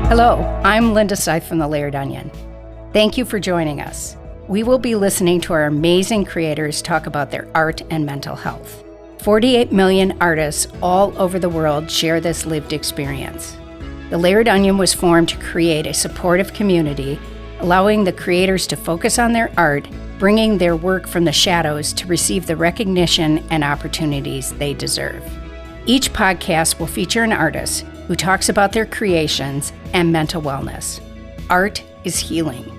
Hello, I'm Linda Seith from The Layered Onion. Thank you for joining us. We will be listening to our amazing creators talk about their art and mental health. 48 million artists all over the world share this lived experience. The Layered Onion was formed to create a supportive community, allowing the creators to focus on their art, bringing their work from the shadows to receive the recognition and opportunities they deserve. Each podcast will feature an artist who talks about their creations and mental wellness. Art is healing.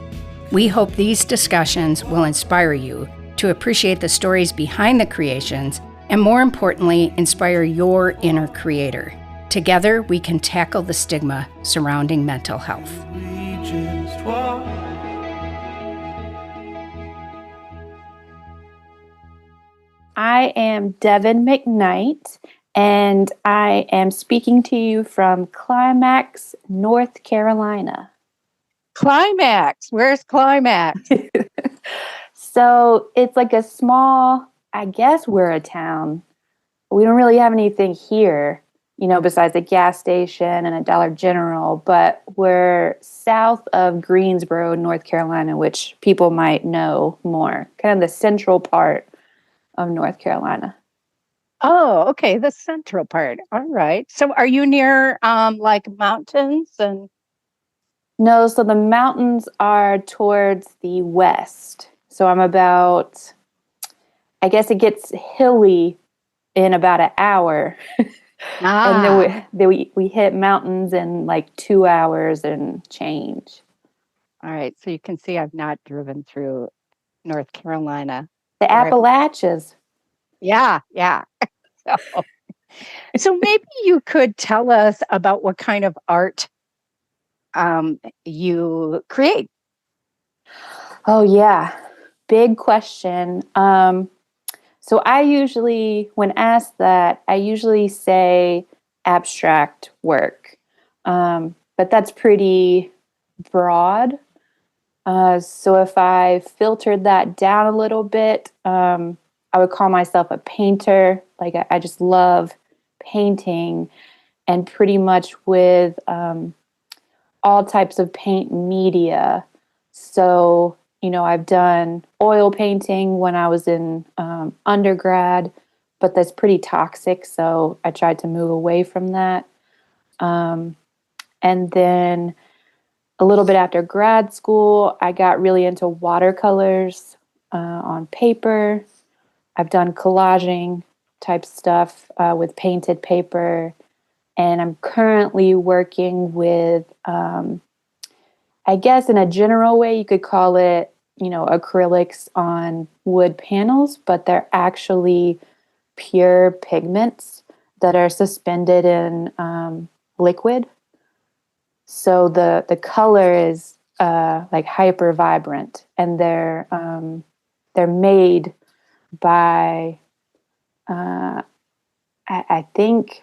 We hope these discussions will inspire you to appreciate the stories behind the creations and, more importantly, inspire your inner creator. Together, we can tackle the stigma surrounding mental health. I am Devon McKnight, and I am speaking to you from Climax, North Carolina. Climax? Where's Climax? So it's like a small, I guess we're a town. We don't really have anything here, besides a gas station and a Dollar General, but we're south of Greensboro, North Carolina, which people might know more, kind of the central part of North Carolina. Oh, okay. The central part. All right. So are you near like mountains and? No, so the mountains are towards the west. So I'm about, I guess it gets hilly in about an hour. And then we hit mountains in like 2 hours and change. All right. So you can see I've not driven through North Carolina. The Appalachians. Yeah. So maybe you could tell us about what kind of art you create. Oh, yeah. Big question. So I usually, when asked that, I usually say abstract work. But that's pretty broad. So if I filtered that down a little bit, I would call myself a painter. Like I just love painting, and pretty much with all types of paint media. So, I've done oil painting when I was in undergrad, but that's pretty toxic. So I tried to move away from that. And then a little bit after grad school, I got really into watercolors on paper. I've done collaging type stuff with painted paper. And I'm currently working with, I guess in a general way, you could call it, acrylics on wood panels, but they're actually pure pigments that are suspended in liquid. So the color is like hyper vibrant, and they're made by I think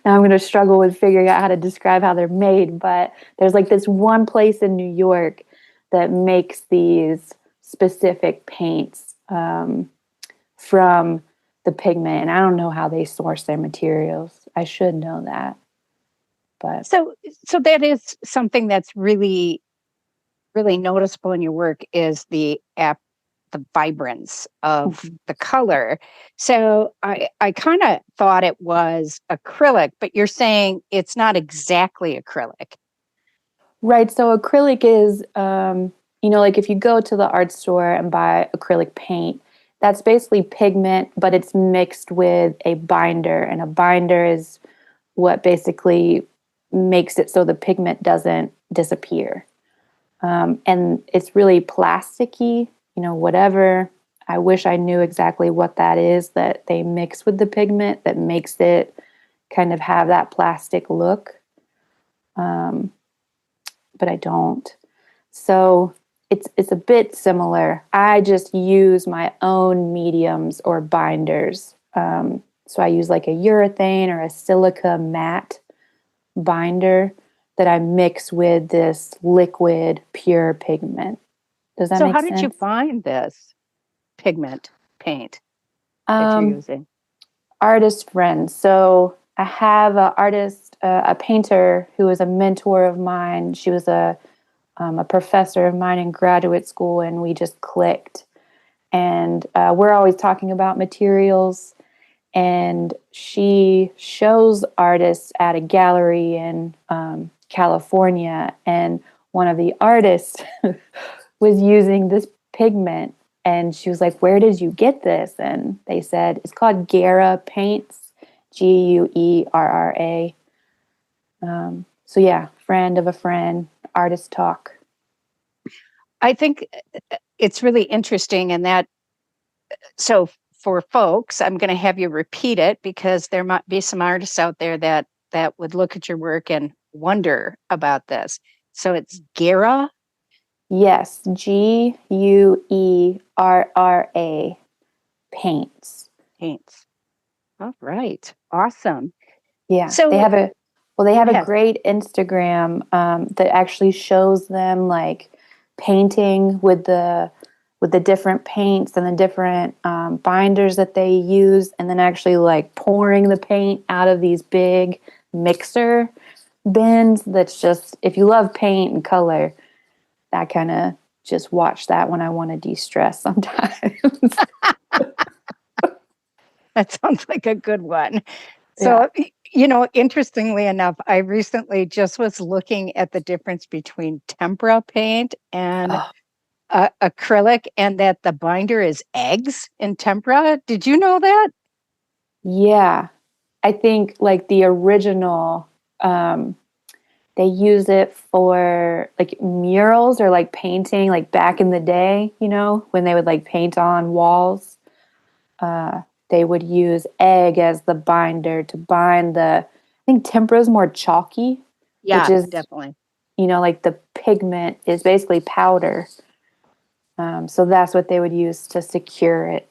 now I'm going to struggle with figuring out how to describe how they're made, but there's like this one place in New York that makes these specific paints from the pigment, and I don't know how they source their materials. I should know that. But so that is something that's really, really noticeable in your work is the vibrance of the color. So I kind of thought it was acrylic, but you're saying it's not exactly acrylic. Right. So acrylic is, like if you go to the art store and buy acrylic paint, that's basically pigment, but it's mixed with a binder. And a binder is what basically makes it so the pigment doesn't disappear. And it's really plasticky. Whatever. I wish I knew exactly what that is that they mix with the pigment that makes it kind of have that plastic look. But I don't. So it's a bit similar. I just use my own mediums or binders. So I use like a urethane or a silica matte binder that I mix with this liquid pure pigment. Does that make sense? So how did you find this pigment paint that you're using? Artist friends. So I have an artist, a painter who was a mentor of mine. She was a professor of mine in graduate school, and we just clicked. And we're always talking about materials. And she shows artists at a gallery in California. And one of the artists was using this pigment. And she was like, "Where did you get this?" And they said, "It's called Guerra Paints, Guerra." So yeah, friend of a friend, artist talk. I think it's really interesting in that. So for folks, I'm going to have you repeat it because there might be some artists out there that would look at your work and wonder about this. So it's Guerra Yes, Guerra paints. paints. All right, awesome. Yeah, So they have a go ahead. great Instagram that actually shows them like painting with the different paints and the different binders that they use, and then actually like pouring the paint out of these big mixer bins. That's just, if you love paint and color, that kind of, just watch that when I want to de-stress sometimes. That sounds like a good one. Yeah. So, interestingly enough, I recently just was looking at the difference between tempera paint and Oh, acrylic, and that the binder is eggs in tempera. Did you know that? yeah. I think like the original, they use it for like murals or like painting, like back in the day, when they would like paint on walls. They would use egg as the binder to bind I think tempera is more chalky, which Yeah, is, definitely. like the pigment is basically powder. So that's what they would use to secure it.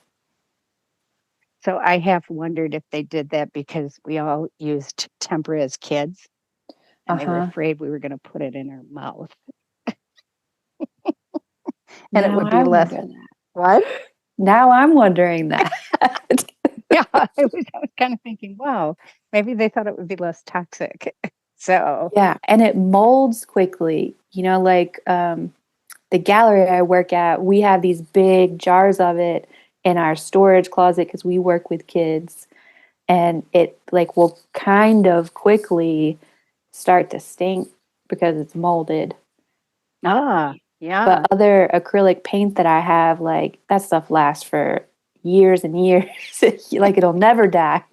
So I have wondered if they did that because we all used tempera as kids and they were Uh-huh. afraid we were going to put it in our mouth and it Now would be I less. wonder that. What? Now I'm wondering that. Yeah, I was kind of thinking, wow, maybe they thought it would be less toxic. So, Yeah, and it molds quickly. Like the gallery I work at, we have these big jars of it in our storage closet because we work with kids, and it like will kind of quickly start to stink because it's molded. But yeah. other acrylic paint that I have, like that stuff lasts for years and years. Like it'll never die.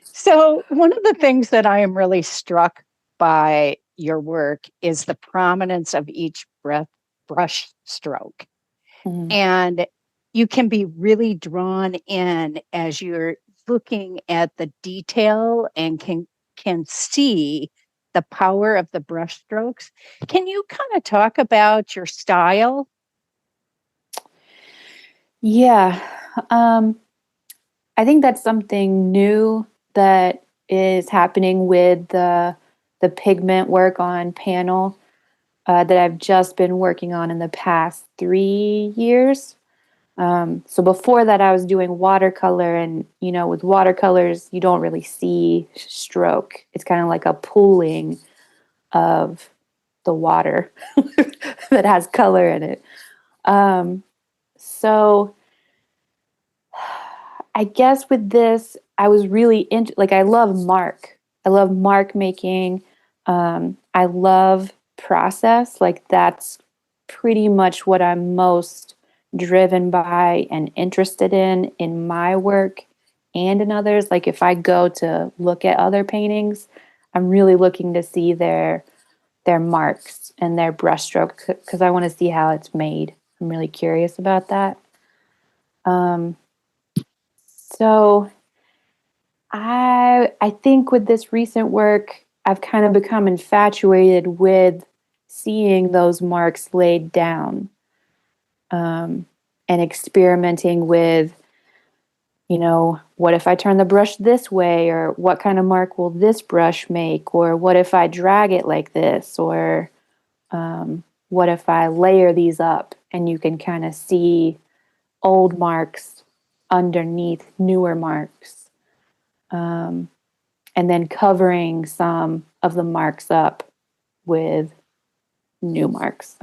So, one of the things that I am really struck by your work is the prominence of each brush stroke. Mhm. And you can be really drawn in as you're looking at the detail and can see the power of the brush strokes. Can you kind of talk about your style? Yeah. Um, I think that's something new that is happening with the pigment work on panel that I've just been working on in the past 3 years. So before that, I was doing watercolor, and with watercolors, you don't really see stroke. It's kind of like a pooling of the water that has color in it. So I guess with this, I was really into, like, I love mark. I love mark making. I love process. Like, that's pretty much what I'm most driven by and interested in my work and in others. Like, if I go to look at other paintings, I'm really looking to see their marks and their brushstroke because I want to see how it's made. I'm really curious about that. Um, so I think with this recent work, I've kind of become infatuated with seeing those marks laid down, and experimenting with, what if I turn the brush this way, or what kind of mark will this brush make, or what if I drag it like this, or what if I layer these up and you can kind of see old marks underneath newer marks. and then covering some of the marks up with new marks.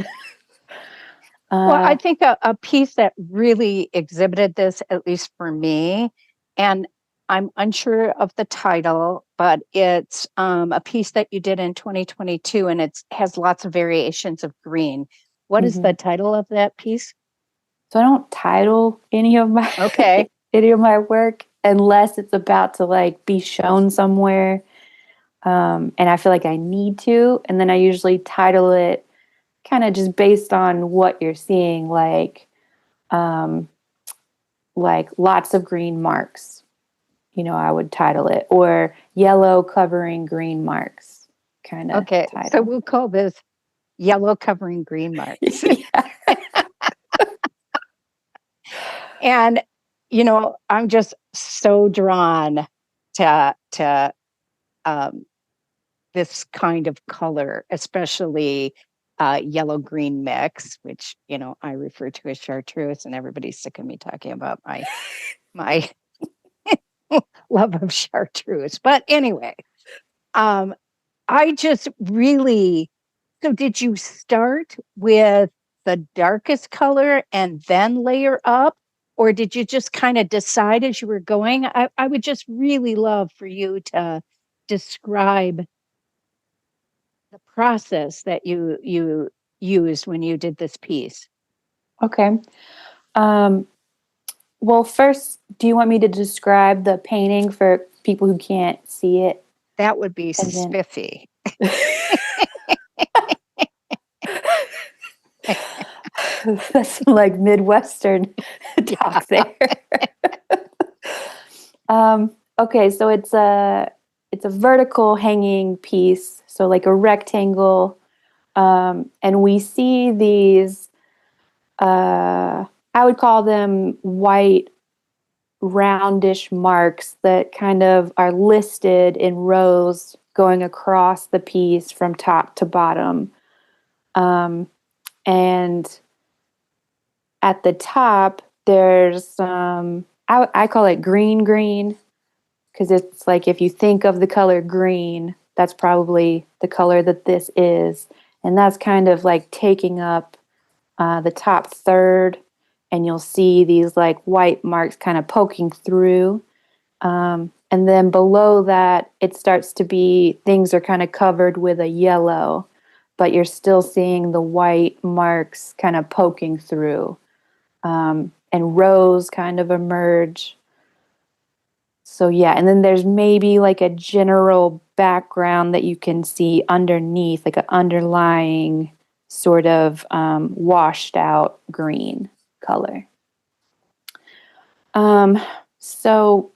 Well, I think a piece that really exhibited this, at least for me, and I'm unsure of the title, but it's a piece that you did in 2022, and it has lots of variations of green. What is the title of that piece? So I don't title any of my Okay. any of my work unless it's about to like be shown somewhere, and I feel like I need to, and then I usually title it kind of just based on what you're seeing, like lots of green marks. I would title it, or yellow covering green marks kind of Okay. So title. we'll call this yellow covering green marks. Yeah. And I'm just so drawn to this kind of color, especially yellow green mix, which I refer to as chartreuse, and everybody's sick of me talking about my love of chartreuse. But anyway, I just really. So, did you start with the darkest color and then layer up? Or did you just kind of decide as you were going? I would just really love for you to describe the process that you used when you did this piece. Okay. Well, first, do you want me to describe the painting for people who can't see it? That would be And then spiffy. that's some, like Midwestern talk there. Okay, so it's a vertical hanging piece, so like a rectangle, and we see these. I would call them white roundish marks that kind of are listed in rows going across the piece from top to bottom. And at the top, there's I call it green, because it's like if you think of the color green, that's probably the color that this is. And that's kind of like taking up the top third, and you'll see these like white marks kind of poking through. And then below that, it starts to be things are kind of covered with a yellow, but you're still seeing the white marks kind of poking through. And rows kind of emerge. So, yeah, and then there's maybe like a general background that you can see underneath, like an underlying sort of washed out green color. So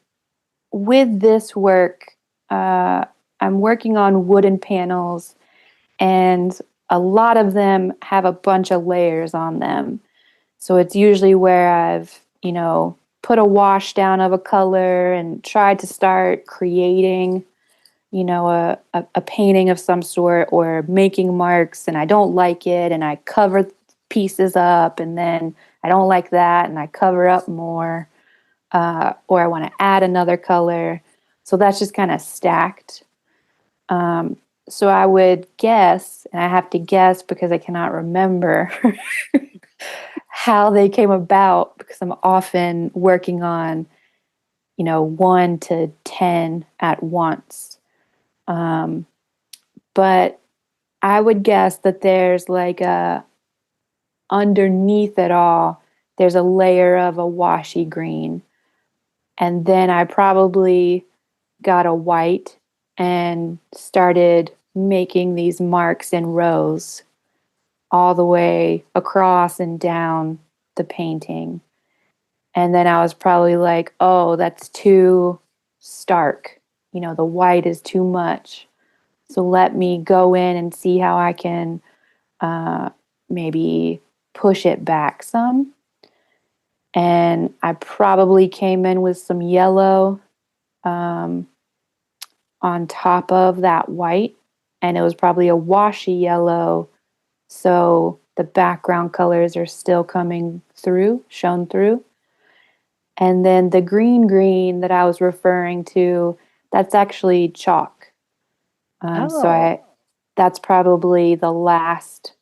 with this work, I'm working on wooden panels, and a lot of them have a bunch of layers on them. So it's usually where I've, put a wash down of a color and tried to start creating, a painting of some sort, or making marks, and I don't like it, and I cover pieces up, and then I don't like that, and I cover up more, or I want to add another color. So that's just kind of stacked. So I would guess, and I have to guess because I cannot remember how they came about, because I'm often working on, 1 to 10 at once. But I would guess that there's like underneath it all, there's a layer of a washy green. And then I probably got a white and started making these marks in rows all the way across and down the painting. And then I was probably like, oh, that's too stark. The white is too much. So let me go in and see how I can maybe push it back some. And I probably came in with some yellow on top of that white. And it was probably a washy yellow. So the background colors are still coming through, shown through. And then the green that I was referring to, that's actually chalk. Oh, That's probably the last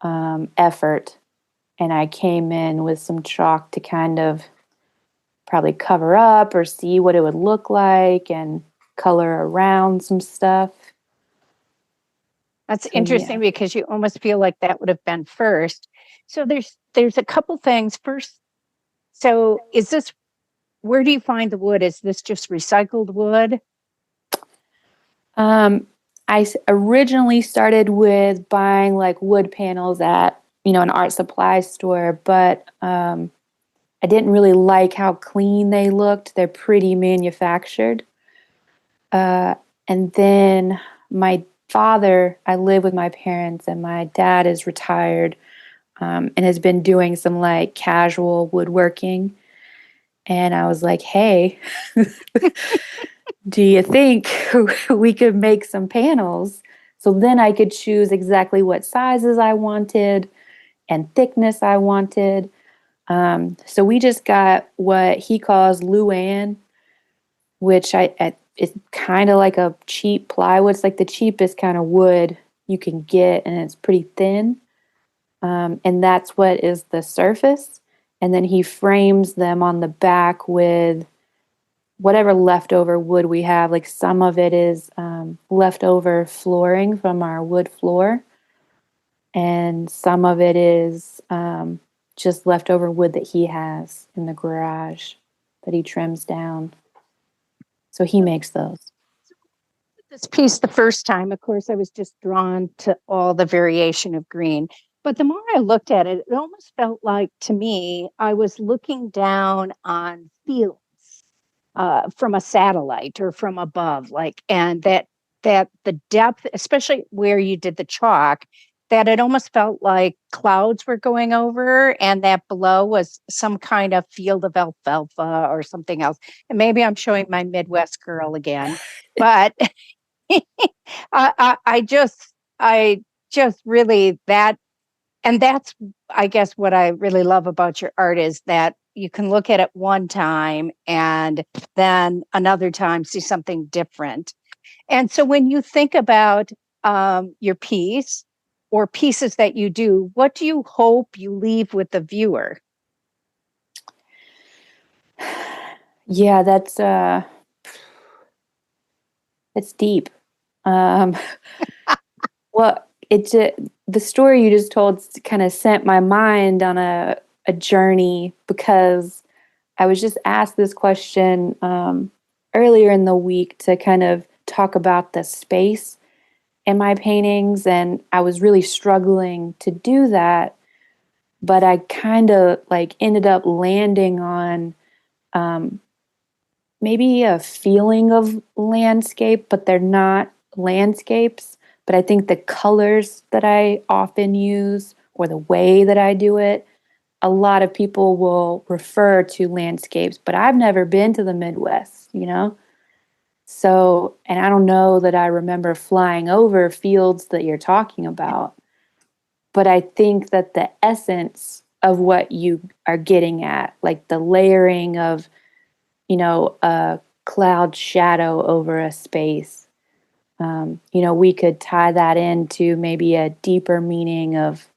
effort. And I came in with some chalk to kind of probably cover up or see what it would look like and color around some stuff. that's So yeah. interesting because you almost feel like that would have been first. So there's a couple things. First, so is this where do you find the wood? Is this just recycled wood? Um, originally started with buying like wood panels at, an art supply store, but I didn't really like how clean they looked. They're pretty manufactured. Uh, and then I live with my parents, and my dad is retired and has been doing some like casual woodworking. And I was like, hey, do you think we could make some panels? So then I could choose exactly what sizes I wanted and thickness I wanted. So we just got what he calls Luann, which it's kind of like a cheap plywood. It's like the cheapest kind of wood you can get, and it's pretty thin. And that's what is the surface. And then he frames them on the back with whatever leftover wood we have. Like some of it is leftover flooring from our wood floor, and some of it is just leftover wood that he has in the garage that he trims down. So he makes those. This piece the first time, of course, I was just drawn to all the variation of green. But the more I looked at it, it almost felt like to me I was looking down on fields from a satellite or from above, like, and that the depth, especially where you did the chalk, that it almost felt like clouds were going over, and that below was some kind of field of alfalfa or something else. And maybe I'm showing my Midwest girl again, but I just really that, and that's, I guess, what I really love about your art is that you can look at it one time and then another time see something different. And so when you think about your piece or pieces that you do, what do you hope you leave with the viewer? Yeah, it's deep. Um, well, the story you just told kind of sent my mind on a journey, because I was just asked this question earlier in the week to kind of talk about the space in my paintings, and I was really struggling to do that, but I kind of like ended up landing on um, maybe a feeling of landscape, but they're not landscapes. But I think the colors that I often use or the way that I do it, a lot of people will refer to landscapes, but I've never been to the Midwest. So, and I don't know that I remember flying over fields that you're talking about, but I think that the essence of what you are getting at, like the layering of, a cloud shadow over a space, we could tie that into maybe a deeper meaning of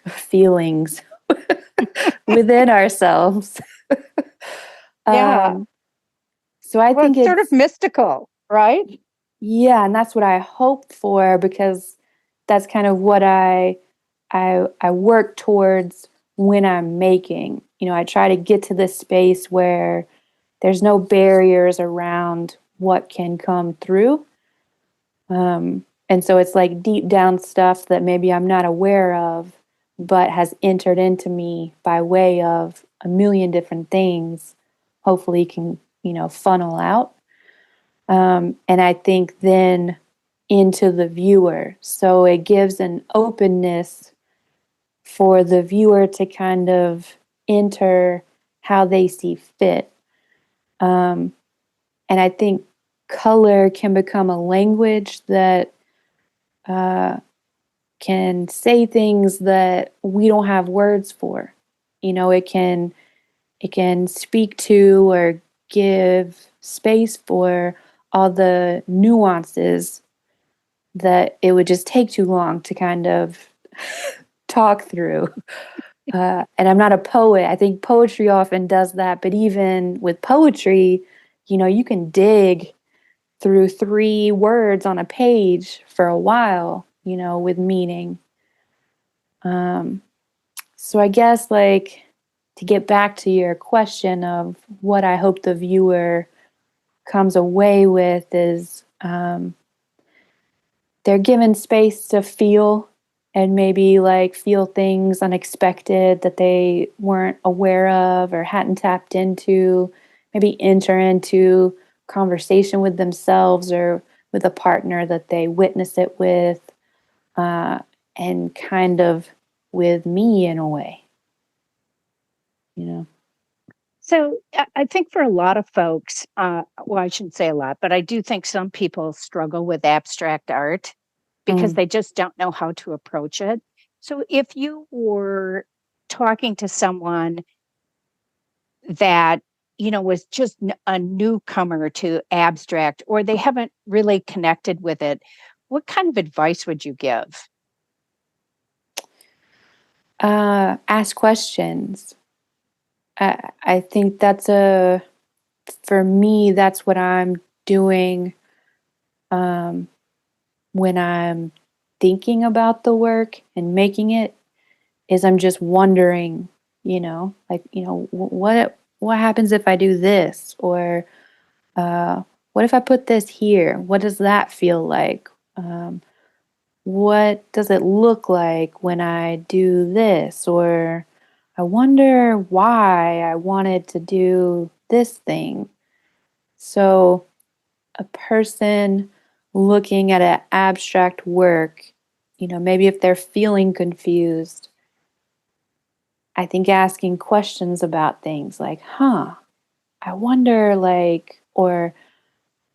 feelings within ourselves. Yeah. um, so I Well, think it's sort of it's, mystical, right? yeah, and that's what I hope for, because that's kind of what I work towards when I'm making. I try to get to this space where there's no barriers around what can come through. And so it's like deep down stuff that maybe I'm not aware of, but has entered into me by way of a million different things, hopefully can, funnel out. And I think then into the viewer. So it gives an openness for the viewer to kind of enter how they see fit. Um, and I think color can become a language that uh, can say things that we don't have words for. It can it can speak to or give space for all the nuances that it would just take too long to kind of talk through. And I'm not a poet. I think poetry often does that, but even with poetry, you can dig through 3 words on a page for a while, with meaning. So I guess, like, to get back to your question of what I hope the viewer comes away with is, they're given space to feel, and maybe like feel things unexpected that they weren't aware of or hadn't tapped into, maybe enter into conversation with themselves or with a partner that they witness it with, uh, and kind of with me in a way, you know. So I think for a lot of folks, well, I shouldn't say a lot, but I do think some people struggle with abstract art because Mm. they just don't know how to approach it. So if you were talking to someone that, was just a newcomer to abstract, or they haven't really connected with it, what kind of advice would you give? Ask questions. I think for me, that's what I'm doing, um, when I'm thinking about the work and making it, is I'm just wondering, like, what happens if I do this? Or what if I put this here? What does that feel like? What does it look like when I do this? Or I wonder why I wanted to do this thing. So a person looking at an abstract work, maybe if they're feeling confused, I think asking questions about things like, I wonder, like, or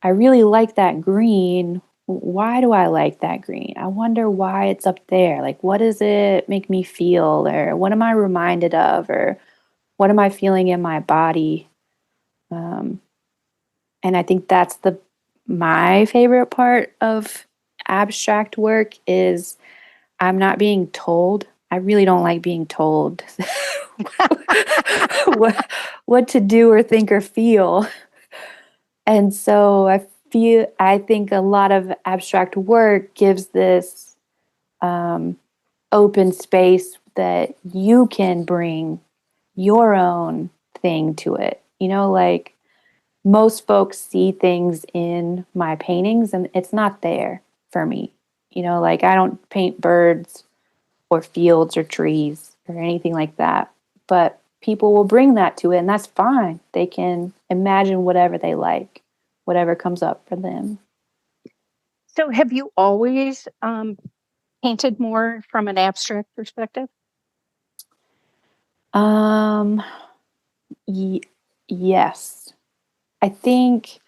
I really like that green. Why do I like that green? I wonder why it's up there. Like, what does it make me feel? Or what am I reminded of? Or what am I feeling in my body? Um, and I think that's my favorite part of abstract work is I'm not being told. I really don't like being told what to do or think or feel. And so I think a lot of abstract work gives this, um, open space that you can bring your own thing to it. Like, most folks see things in my paintings and it's not there for me. Like, I don't paint birds or fields or trees or anything like that. But people will bring that to it, and that's fine. They can imagine whatever they like, whatever comes up for them. So have you always painted more from an abstract perspective? Um, y- yes. I think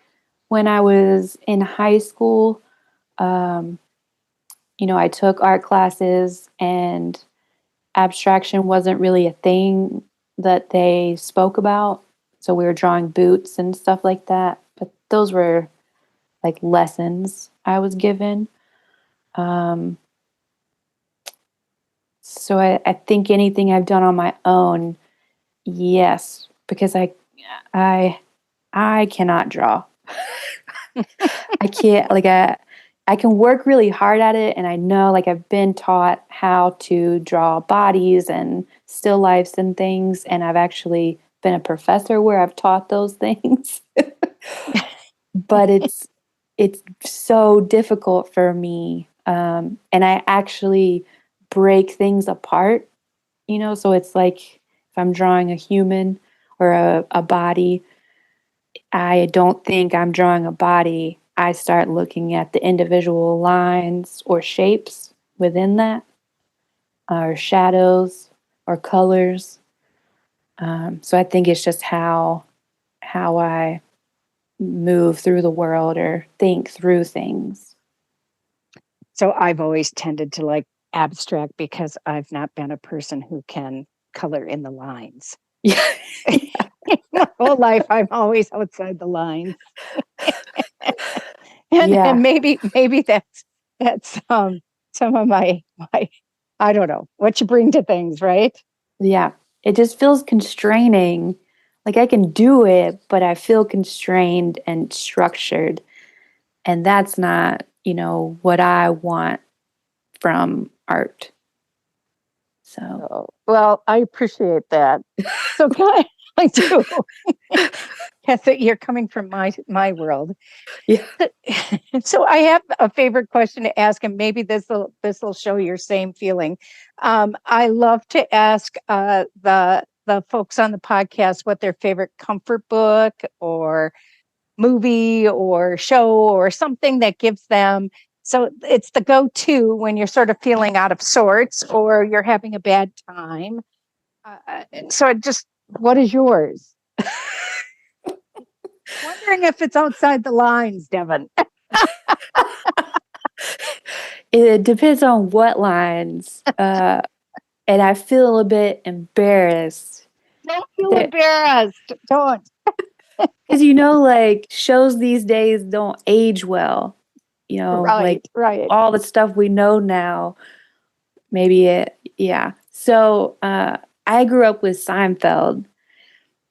when I was in high school, um, I took art classes and abstraction wasn't really a thing that they spoke about. So we were drawing boots and stuff like that. But those were like lessons I was given. Um, so I think anything I've done on my own, yes, because I I cannot draw. I can't, like, I can work really hard at it, and I know, like, I've been taught how to draw bodies and still lifes and things, and I've actually been a professor where I've taught those things. But it's so difficult for me, and I actually break things apart, so it's like if I'm drawing a human or a body, I don't think I'm drawing a body. I start looking at the individual lines or shapes within that, or shadows or colors. So I think it's just how I move through the world or think through things. So I've always tended to like abstract because I've not been a person who can color in the lines. Yeah. whole life, I'm always outside the lines. and Yeah. and maybe that's some of my I don't know what you bring to things, right? Yeah. It just feels constraining. Like I can do it, but I feel constrained and structured. And that's not, what I want from art. So, Oh, well, I appreciate that. So I do. Yes, you're coming from my world. yeah. So I have a favorite question to ask, and maybe this will show your same feeling. I love to ask the folks on the podcast what their favorite comfort book or movie or show or something that gives them. So it's the go-to when you're sort of feeling out of sorts or you're having a bad time. So what is yours? Wondering if it's outside the lines, Devon. It depends on what lines. And I feel a bit embarrassed. Don't feel embarrassed. Don't. Because, like shows these days don't age well. Like Right. all the stuff we know now, yeah. So I grew up with Seinfeld.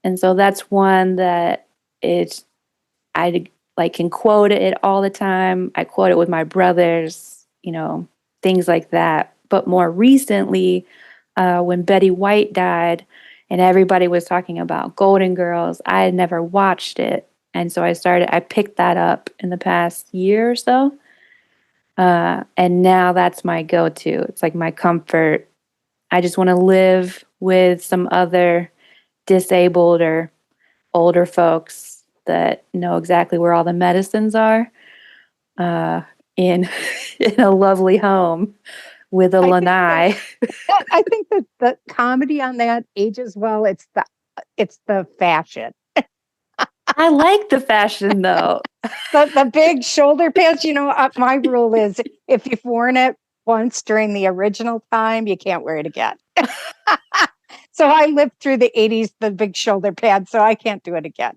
And so that's one that I like can quote it all the time. I quote it with my brothers, things like that. But more recently, when Betty White died and everybody was talking about Golden Girls, I had never watched it. And so I picked that up in the past year or so. And now that's my go-to. It's like my comfort. I just want to live with some other disabled or older folks that know exactly where all the medicines are in in a lovely home with a lanai. I think that the comedy on that ages well. It's the fashion. I like the fashion though. The big shoulder pads. My rule is if you've worn it once during the original time, you can't wear it again. So I lived through the 80s, the big shoulder pads, so I can't do it again.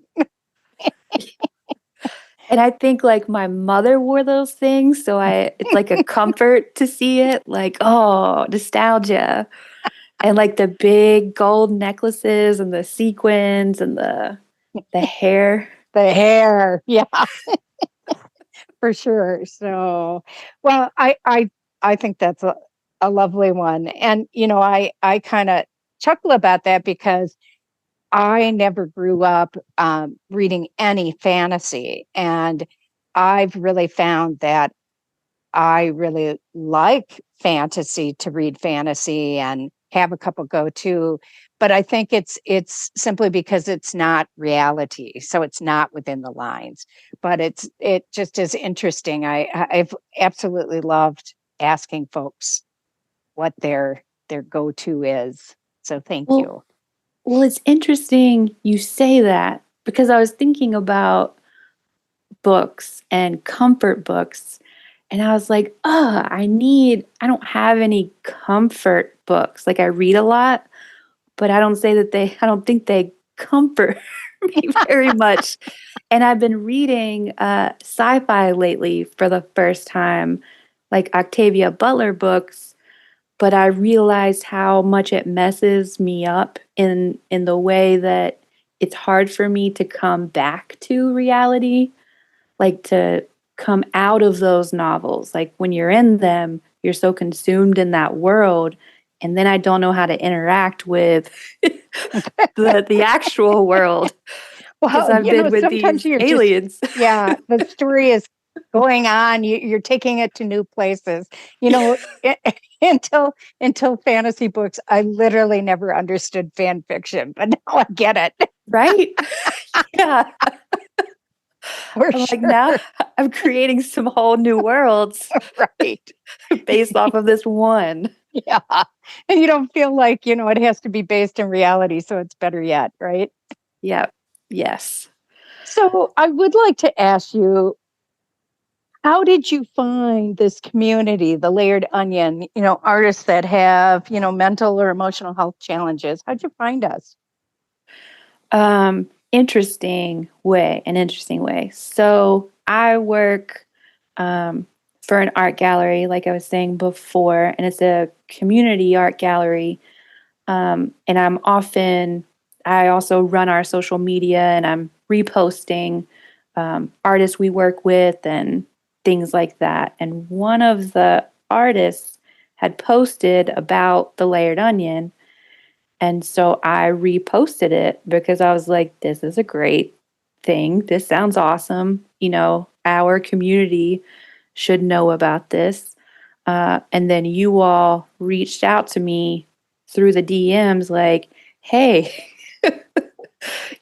And I think like my mother wore those things, so it's like a comfort to see it, like, oh, nostalgia. And like the big gold necklaces and the sequins and the hair. The hair, yeah, for sure. So, well, I think that's a lovely one. And I kind of chuckle about that because I never grew up reading any fantasy. And I've really found that I really like fantasy to read fantasy and have a couple go to. But I think it's simply because it's not reality. So it's not within the lines. But it just is interesting. I've absolutely loved asking folks what their go to is. So thank Well, you. well, it's interesting you say that because I was thinking about books and comfort books. And I was like, I don't have any comfort books. Like I read a lot, but I don't think they comfort me very much. And I've been reading sci-fi lately for the first time, like Octavia Butler books, but I realized how much it messes me up in the way that it's hard for me to come back to reality, like to come out of those novels. Like when you're in them, you're so consumed in that world, and then I don't know how to interact with the actual world because Well, I've been with sometimes these you're just, aliens. yeah, the story is going on. You're taking it to new places. Until fantasy books, I literally never understood fan fiction, but now I get it Right? Yeah. for I'm like, sure. now I'm creating some whole new worlds Right. based off of this one. Yeah. And you don't feel like, it has to be based in reality. So it's better yet. Right. Yep. Yes. So I would like to ask you, how did you find this community, the Layered Onion, artists that have, mental or emotional health challenges? How'd you find us? An interesting way. So I work for an art gallery, like I was saying before, and it's a community art gallery. And I also run our social media, and I'm reposting artists we work with and things like that. And one of the artists had posted about the layered onion. And so I reposted it because I was like, this is a great thing. This sounds awesome. Our community should know about this. And then you all reached out to me through the DMs like, hey,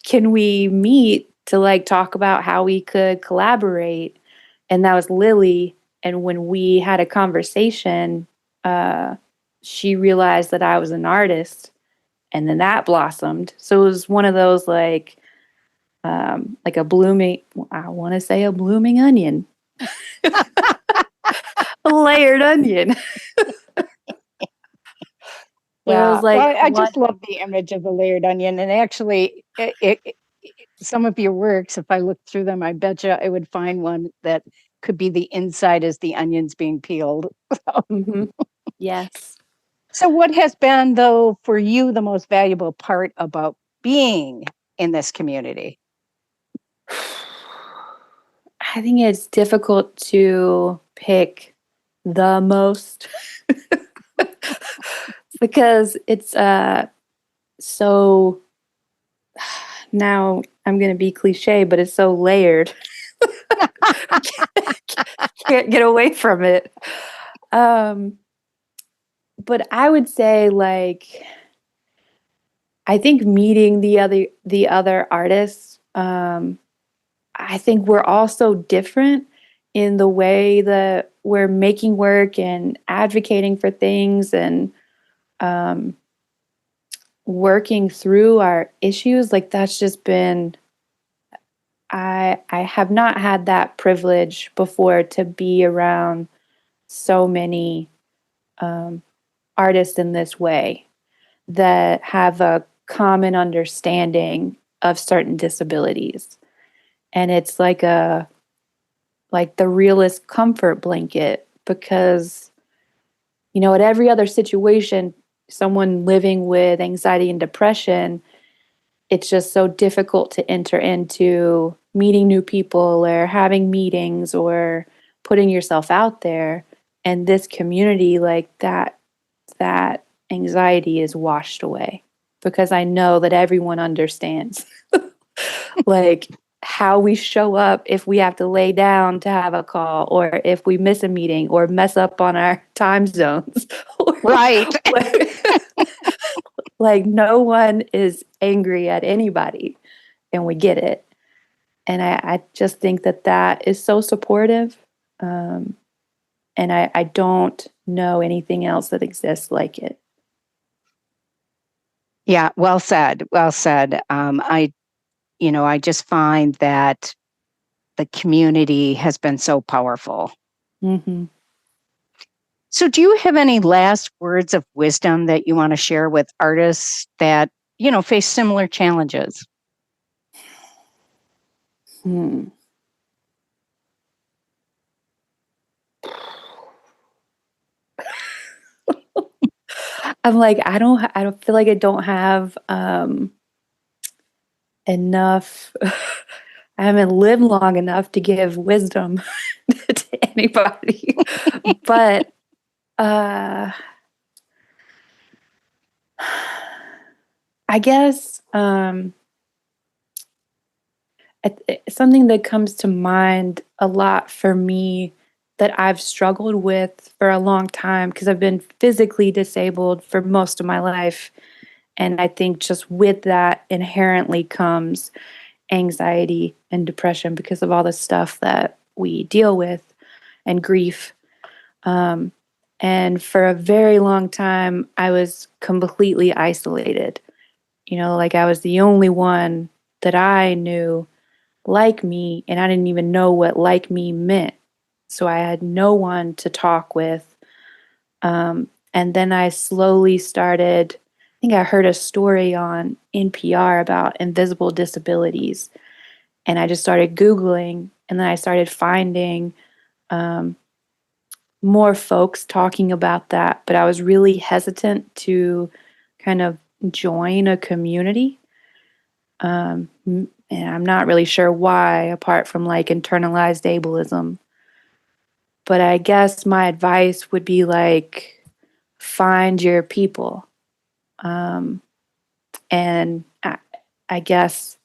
can we meet to like talk about how we could collaborate? And that was Lily. And when we had a conversation, she realized that I was an artist, and then that blossomed. So it was one of those like a blooming, I want to say a blooming onion, a layered onion. Yeah, Like, well, I just love the image of the layered onion, and actually, some of your works, if I looked through them, I bet you I would find one that could be the inside as the onions being peeled. mm-hmm. Yes. So, what has been, though, for you, the most valuable part about being in this community? I think it's difficult to pick the most because it's so, now I'm going to be cliche, but it's so layered. Can't get away from it. But I would say, like, I think meeting the other artists, I think we're all so different in the way that we're making work and advocating for things and working through our issues. Like, that's just been, I have not had that privilege before to be around so many artists in this way that have a common understanding of certain disabilities. And it's like the realest comfort blanket because, at every other situation, someone living with anxiety and depression, it's just so difficult to enter into meeting new people or having meetings or putting yourself out there. And this community, like that anxiety is washed away because I know that everyone understands like how we show up if we have to lay down to have a call or if we miss a meeting or mess up on our time zones. Right. Like no one is angry at anybody and we get it. And I just think that is so supportive. And I don't know anything else that exists like it. Yeah, well said. Well said. I just find that the community has been so powerful. Mm-hmm. So, do you have any last words of wisdom that you want to share with artists that, face similar challenges? I'm like, I don't feel like I don't have enough. I haven't lived long enough to give wisdom to anybody. But I guess something that comes to mind a lot for me that I've struggled with for a long time because I've been physically disabled for most of my life. And I think just with that inherently comes anxiety and depression because of all the stuff that we deal with and grief. And for a very long time, I was completely isolated. Like I was the only one that I knew like me, and I didn't even know what like me meant. So I had no one to talk with. And then I slowly started think I heard a story on NPR about invisible disabilities, and I just started Googling, and then I started finding um, more folks talking about that, but I was really hesitant to kind of join a community. And I'm not really sure why, apart from like internalized ableism. But I guess my advice would be like, find your people. Um, and I guess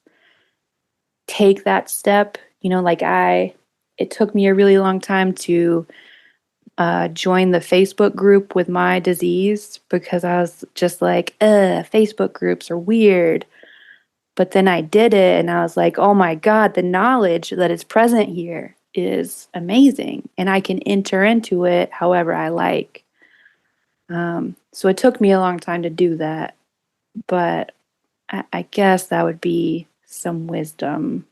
take that step. It took me a really long time to join the Facebook group with my disease because I was just like, Facebook groups are weird. But then I did it and I was like, oh my God, the knowledge that is present here is amazing. And I can enter into it however I like. So it took me a long time to do that. But I guess that would be some wisdom,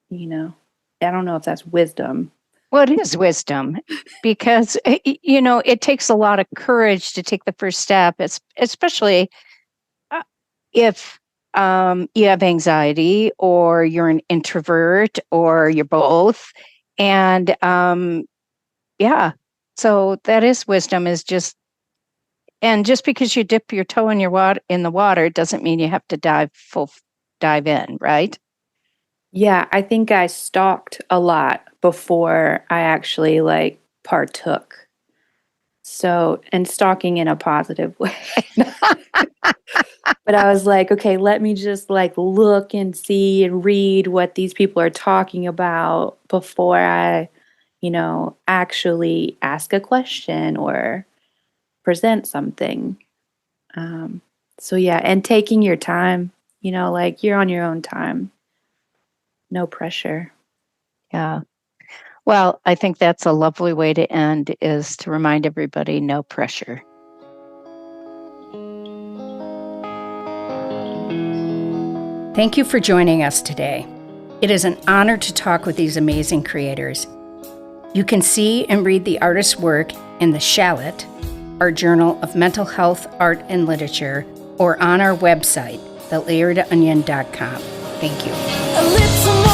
you know. I don't know if that's wisdom. Well, it is wisdom because, it takes a lot of courage to take the first step, especially if you have anxiety or you're an introvert or you're both. And yeah, so that is wisdom and just because you dip your toe in the water doesn't mean you have to dive in, right? Yeah, I think I stalked a lot before I actually like partook. So, and stalking in a positive way. But I was like, okay, let me just like look and see and read what these people are talking about before I, actually ask a question or present something. So yeah, and taking your time, like you're on your own time. No pressure. Yeah. Well, I think that's a lovely way to end, is to remind everybody, no pressure. Thank you for joining us today. It is an honor to talk with these amazing creators. You can see and read the artist's work in The Shallot, our journal of mental health, art, and literature, or on our website, thelayeredonion.com. Thank you.